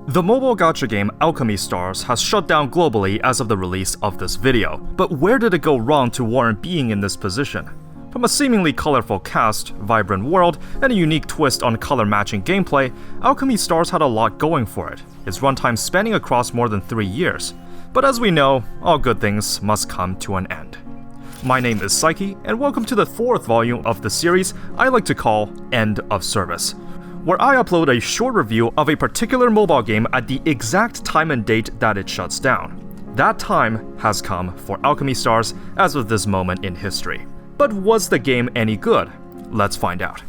The mobile gacha game Alchemy Stars has shut down globally as of the release of this video, but where did it go wrong to warrant being in this position? From a seemingly colorful cast, vibrant world, and a unique twist on color-matching gameplay, Alchemy Stars had a lot going for it, its runtime spanning across more than 3 years. But as we know, all good things must come to an end. My name is Psyche, and welcome to the 4th volume of the series I like to call End of Service, where I upload a short review of a particular mobile game at the exact time and date that it shuts down. That time has come for Alchemy Stars as of this moment in history. But was the game any good? Let's find out.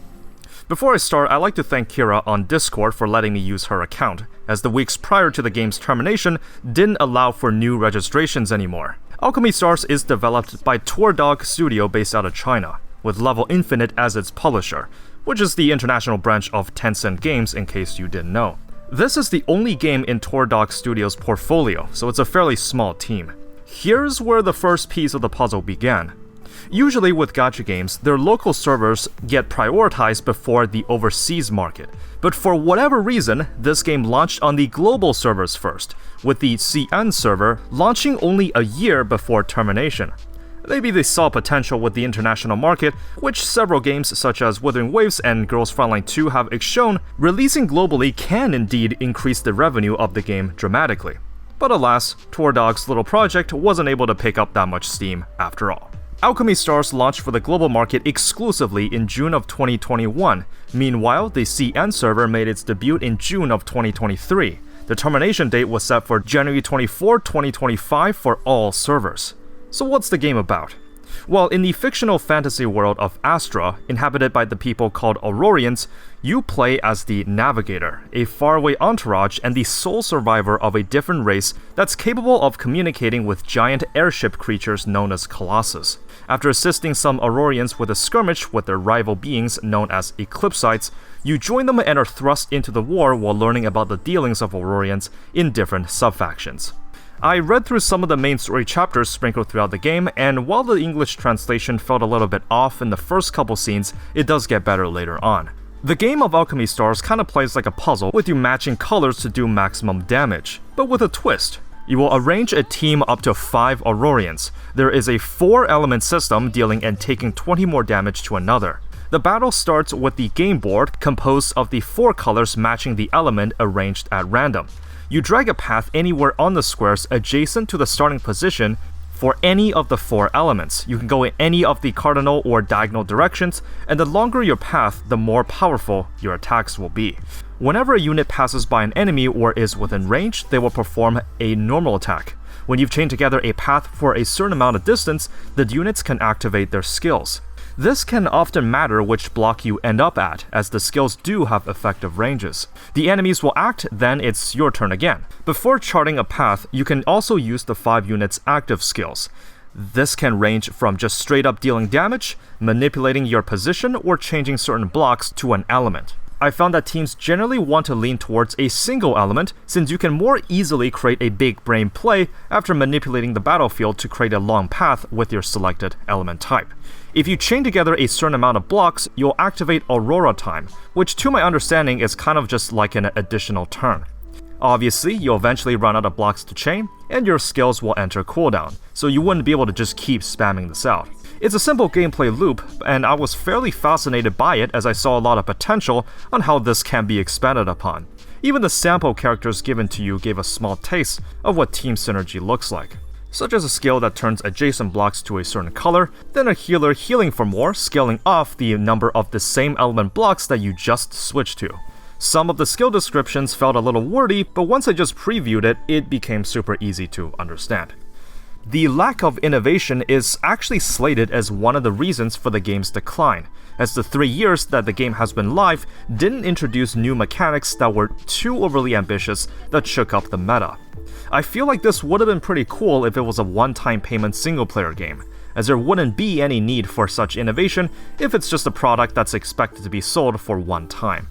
Before I start, I'd like to thank Kira on Discord for letting me use her account, as the weeks prior to the game's termination didn't allow for new registrations anymore. Alchemy Stars is developed by Tourdog Studio based out of China, with Level Infinite as its publisher, which is the international branch of Tencent Games in case you didn't know. This is the only game in Tourdog Studio's portfolio, so it's a fairly small team. Here's where the first piece of the puzzle began. Usually with gacha games, their local servers get prioritized before the overseas market, but for whatever reason, this game launched on the global servers first, with the CN server launching only a year before termination. Maybe they saw potential with the international market, which several games such as Wuthering Waves and Girls Frontline 2 have shown releasing globally can indeed increase the revenue of the game dramatically. But alas, Tourdog's little project wasn't able to pick up that much steam after all. Alchemy Stars launched for the global market exclusively in June of 2021. Meanwhile, the CN server made its debut in June of 2023. The termination date was set for January 24, 2025 for all servers. So what's the game about? Well, in the fictional fantasy world of Astra, inhabited by the people called Aurorians, you play as the Navigator, a faraway entourage and the sole survivor of a different race that's capable of communicating with giant airship creatures known as Colossus. After assisting some Aurorians with a skirmish with their rival beings known as Eclipsites, you join them and are thrust into the war while learning about the dealings of Aurorians in different sub-factions. I read through some of the main story chapters sprinkled throughout the game, and while the English translation felt a little bit off in the first couple scenes, it does get better later on. The game of Alchemy Stars kinda plays like a puzzle, with you matching colors to do maximum damage, but with a twist. You will arrange a team up to 5 Aurorians. There is a 4-element system dealing and taking 20 more damage to another. The battle starts with the game board composed of the 4 colors matching the element arranged at random. You drag a path anywhere on the squares adjacent to the starting position for any of the 4 elements. You can go in any of the cardinal or diagonal directions, and the longer your path, the more powerful your attacks will be. Whenever a unit passes by an enemy or is within range, they will perform a normal attack. When you've chained together a path for a certain amount of distance, the units can activate their skills. This can often matter which block you end up at, as the skills do have effective ranges. The enemies will act, then it's your turn again. Before charting a path, you can also use the 5 units' active skills. This can range from just straight up dealing damage, manipulating your position, or changing certain blocks to an element. I found that teams generally want to lean towards a single element, since you can more easily create a big brain play after manipulating the battlefield to create a long path with your selected element type. If you chain together a certain amount of blocks, you'll activate Aurora Time, which to my understanding is kind of just like an additional turn. Obviously, you'll eventually run out of blocks to chain, and your skills will enter cooldown, so you wouldn't be able to just keep spamming this out. It's a simple gameplay loop, and I was fairly fascinated by it as I saw a lot of potential on how this can be expanded upon. Even the sample characters given to you gave a small taste of what team synergy looks like, such as a skill that turns adjacent blocks to a certain color, then a healer healing for more, scaling off the number of the same element blocks that you just switched to. Some of the skill descriptions felt a little wordy, but once I just previewed it, it became super easy to understand. The lack of innovation is actually slated as one of the reasons for the game's decline, as the 3 years that the game has been live didn't introduce new mechanics that were too overly ambitious that shook up the meta. I feel like this would have been pretty cool if it was a one-time payment single-player game, as there wouldn't be any need for such innovation if it's just a product that's expected to be sold for one time.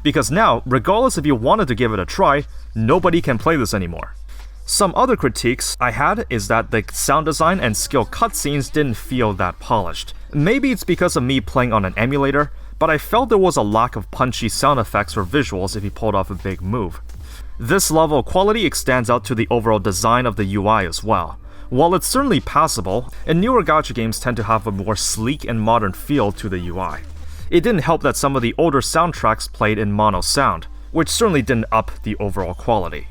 Because now, regardless if you wanted to give it a try, nobody can play this anymore. Some other critiques I had is that the sound design and skill cutscenes didn't feel that polished. Maybe it's because of me playing on an emulator, but I felt there was a lack of punchy sound effects or visuals if you pulled off a big move. This level of quality extends out to the overall design of the UI as well. While it's certainly passable, and newer gacha games tend to have a more sleek and modern feel to the UI. It didn't help that some of the older soundtracks played in mono sound, which certainly didn't up the overall quality.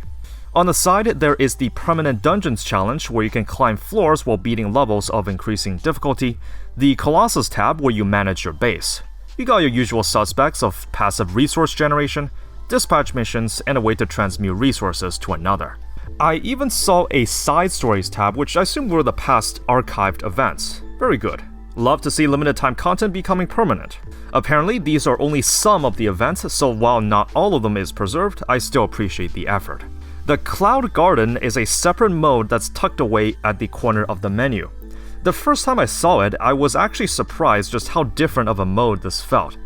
On the side, there is the Permanent Dungeons challenge where you can climb floors while beating levels of increasing difficulty, the Colossus tab where you manage your base. You got your usual suspects of passive resource generation, dispatch missions, and a way to transmute resources to another. I even saw a Side Stories tab, which I assume were the past archived events. Very good. Love to see limited time content becoming permanent. Apparently, these are only some of the events, so while not all of them is preserved, I still appreciate the effort. The Cloud Garden is a separate mode that's tucked away at the corner of the menu. The first time I saw it, I was actually surprised just how different of a mode this felt.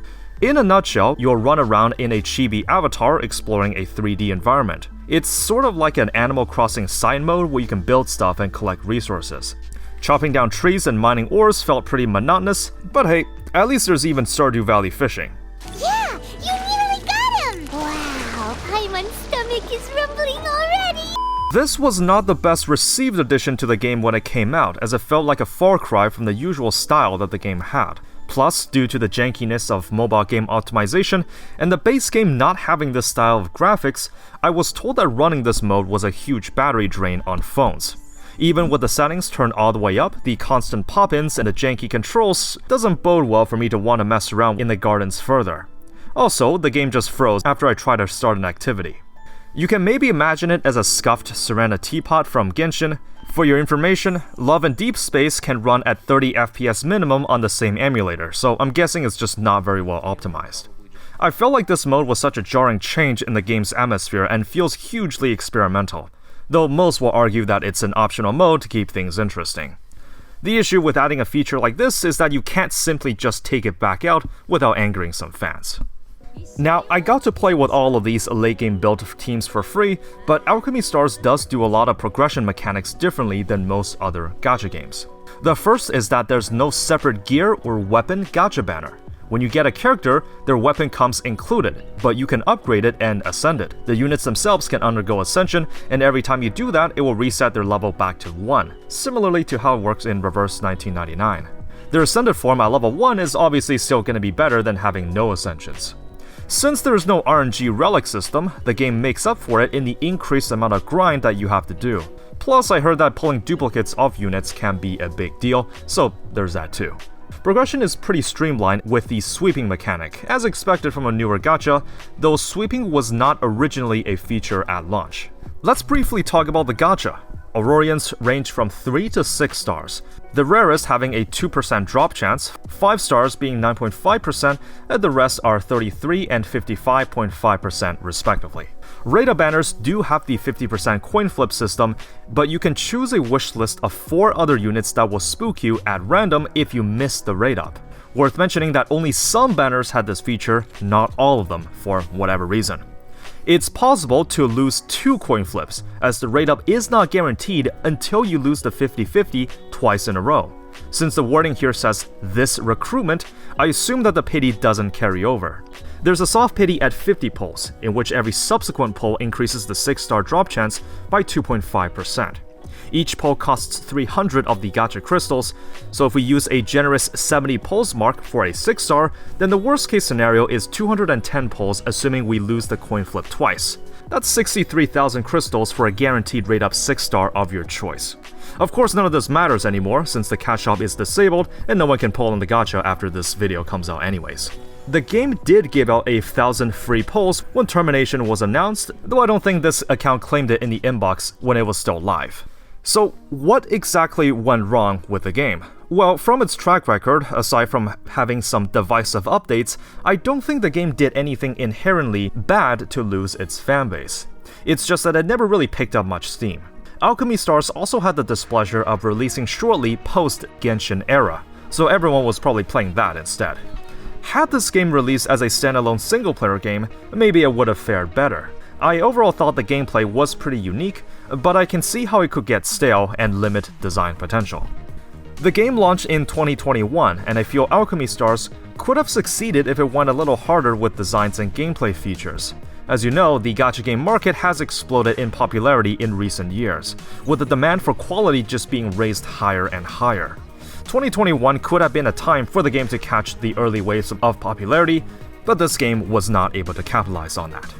In a nutshell, you'll run around in a chibi avatar exploring a 3D environment. It's sort of like an Animal Crossing side mode where you can build stuff and collect resources. Chopping down trees and mining ores felt pretty monotonous, but hey, at least there's even Stardew Valley fishing. Yeah, you nearly got him! Wow, Paimon's stomach is rumbling already! This was not the best received addition to the game when it came out, as it felt like a far cry from the usual style that the game had. Plus, due to the jankiness of mobile game optimization, and the base game not having this style of graphics, I was told that running this mode was a huge battery drain on phones. Even with the settings turned all the way up, the constant pop-ins and the janky controls doesn't bode well for me to want to mess around in the gardens further. Also, the game just froze after I tried to start an activity. You can maybe imagine it as a scuffed Serena teapot from Genshin. For your information, Love and Deep Space can run at 30 FPS minimum on the same emulator, so I'm guessing it's just not very well optimized. I felt like this mode was such a jarring change in the game's atmosphere and feels hugely experimental, though most will argue that it's an optional mode to keep things interesting. The issue with adding a feature like this is that you can't simply just take it back out without angering some fans. Now, I got to play with all of these late game build teams for free, but Alchemy Stars does do a lot of progression mechanics differently than most other gacha games. The first is that there's no separate gear or weapon gacha banner. When you get a character, their weapon comes included, but you can upgrade it and ascend it. The units themselves can undergo ascension, and every time you do that, it will reset their level back to 1, similarly to how it works in Reverse 1999. Their ascended form at level 1 is obviously still going to be better than having no ascensions. Since there is no RNG relic system, the game makes up for it in the increased amount of grind that you have to do. Plus, I heard that pulling duplicates off units can be a big deal, so there's that too. Progression is pretty streamlined with the sweeping mechanic, as expected from a newer gacha, though sweeping was not originally a feature at launch. Let's briefly talk about the gacha. Aurorians range from 3 to 6 stars, the rarest having a 2% drop chance, 5 stars being 9.5%, and the rest are 33 and 55.5% respectively. Rate-up banners do have the 50% coin flip system, but you can choose a wish list of 4 other units that will spook you at random if you miss the rate-up. Worth mentioning that only some banners had this feature, not all of them, for whatever reason. It's possible to lose 2 coin flips, as the rate-up is not guaranteed until you lose the 50-50 twice in a row. Since the wording here says this recruitment, I assume that the pity doesn't carry over. There's a soft pity at 50 pulls, in which every subsequent pull increases the 6-star drop chance by 2.5%. Each pull costs 300 of the gacha crystals, so if we use a generous 70 pulls mark for a 6-star, then the worst case scenario is 210 pulls assuming we lose the coin flip twice. That's 63,000 crystals for a guaranteed rate up 6-star of your choice. Of course, none of this matters anymore since the cash shop is disabled and no one can pull in the gacha after this video comes out anyways. The game did give out 1,000 free pulls when termination was announced, though I don't think this account claimed it in the inbox when it was still live. So, what exactly went wrong with the game? Well, from its track record, aside from having some divisive updates, I don't think the game did anything inherently bad to lose its fanbase. It's just that it never really picked up much steam. Alchemy Stars also had the displeasure of releasing shortly post-Genshin era, so everyone was probably playing that instead. Had this game released as a standalone single-player game, maybe it would have fared better. I overall thought the gameplay was pretty unique, but I can see how it could get stale and limit design potential. The game launched in 2021, and I feel Alchemy Stars could have succeeded if it went a little harder with designs and gameplay features. As you know, the gacha game market has exploded in popularity in recent years, with the demand for quality just being raised higher and higher. 2021 could have been a time for the game to catch the early waves of popularity, but this game was not able to capitalize on that.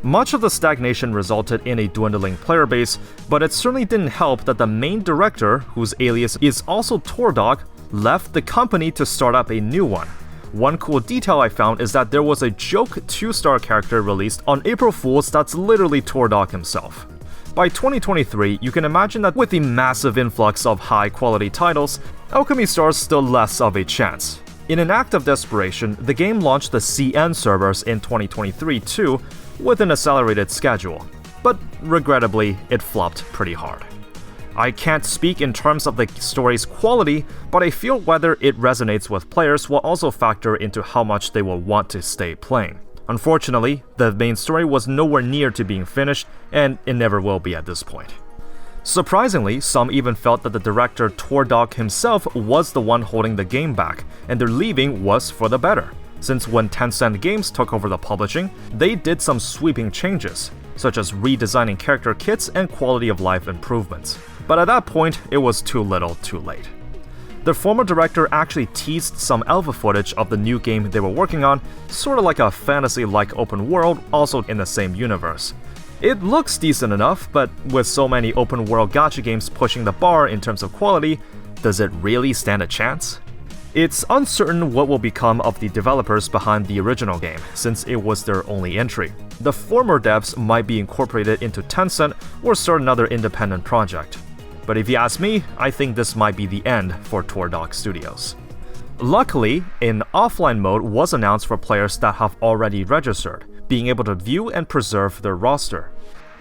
Much of the stagnation resulted in a dwindling player base, but it certainly didn't help that the main director, whose alias is also Tourdog, left the company to start up a new one. One cool detail I found is that there was a joke 2-star character released on April Fools that's literally Tourdog himself. By 2023, you can imagine that with the massive influx of high-quality titles, Alchemy Stars stood less of a chance. In an act of desperation, the game launched the CN servers in 2023 too, with an accelerated schedule, but regrettably, it flopped pretty hard. I can't speak in terms of the story's quality, but I feel whether it resonates with players will also factor into how much they will want to stay playing. Unfortunately, the main story was nowhere near to being finished, and it never will be at this point. Surprisingly, some even felt that the director Tourdog himself was the one holding the game back, and their leaving was for the better. Since when Tencent Games took over the publishing, they did some sweeping changes, such as redesigning character kits and quality of life improvements. But at that point, it was too little too late. The former director actually teased some alpha footage of the new game they were working on, sort of like a fantasy-like open world, also in the same universe. It looks decent enough, but with so many open world gacha games pushing the bar in terms of quality, does it really stand a chance? It's uncertain what will become of the developers behind the original game, since it was their only entry. The former devs might be incorporated into Tencent or start another independent project. But if you ask me, I think this might be the end for Tourdog Studios. Luckily, an offline mode was announced for players that have already registered, being able to view and preserve their roster.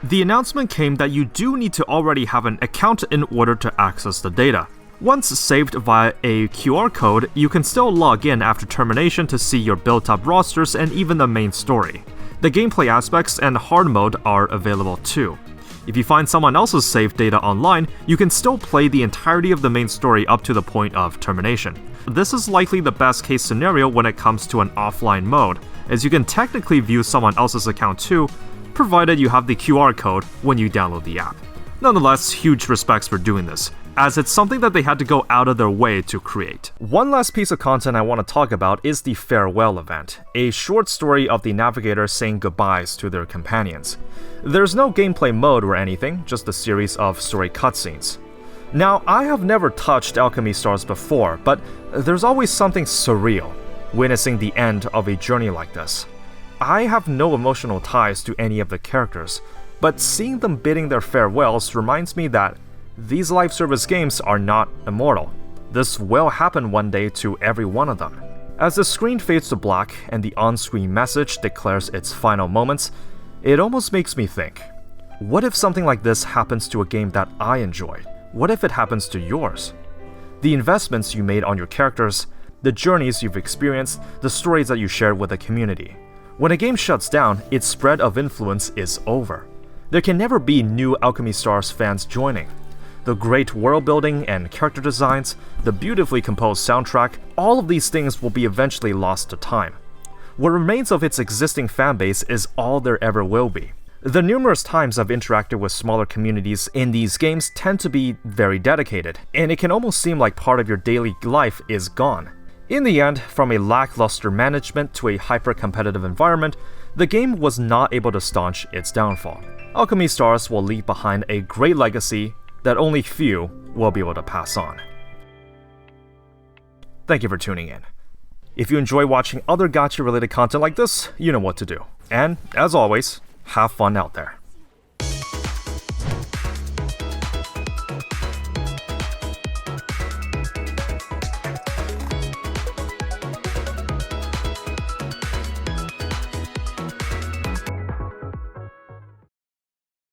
The announcement came that you do need to already have an account in order to access the data. Once saved via a QR code, you can still log in after termination to see your built-up rosters and even the main story. The gameplay aspects and hard mode are available too. If you find someone else's saved data online, you can still play the entirety of the main story up to the point of termination. This is likely the best case scenario when it comes to an offline mode, as you can technically view someone else's account too, provided you have the QR code when you download the app. Nonetheless, huge respects for doing this, as it's something that they had to go out of their way to create. One last piece of content I want to talk about is the farewell event, a short story of the navigator saying goodbyes to their companions. There's no gameplay mode or anything, just a series of story cutscenes. Now, I have never touched Alchemy Stars before, but there's always something surreal witnessing the end of a journey like this. I have no emotional ties to any of the characters, but seeing them bidding their farewells reminds me that these live service games are not immortal. This will happen one day to every one of them. As the screen fades to black and the on-screen message declares its final moments, it almost makes me think, what if something like this happens to a game that I enjoyed? What if it happens to yours? The investments you made on your characters, the journeys you've experienced, the stories that you shared with the community. When a game shuts down, its spread of influence is over. There can never be new Alchemy Stars fans joining. The great world building and character designs, the beautifully composed soundtrack, all of these things will be eventually lost to time. What remains of its existing fanbase is all there ever will be. The numerous times I've interacted with smaller communities in these games tend to be very dedicated, and it can almost seem like part of your daily life is gone. In the end, from a lackluster management to a hyper-competitive environment, the game was not able to staunch its downfall. Alchemy Stars will leave behind a great legacy that only few will be able to pass on. Thank you for tuning in. If you enjoy watching other gacha-related content like this, you know what to do. And, as always, have fun out there.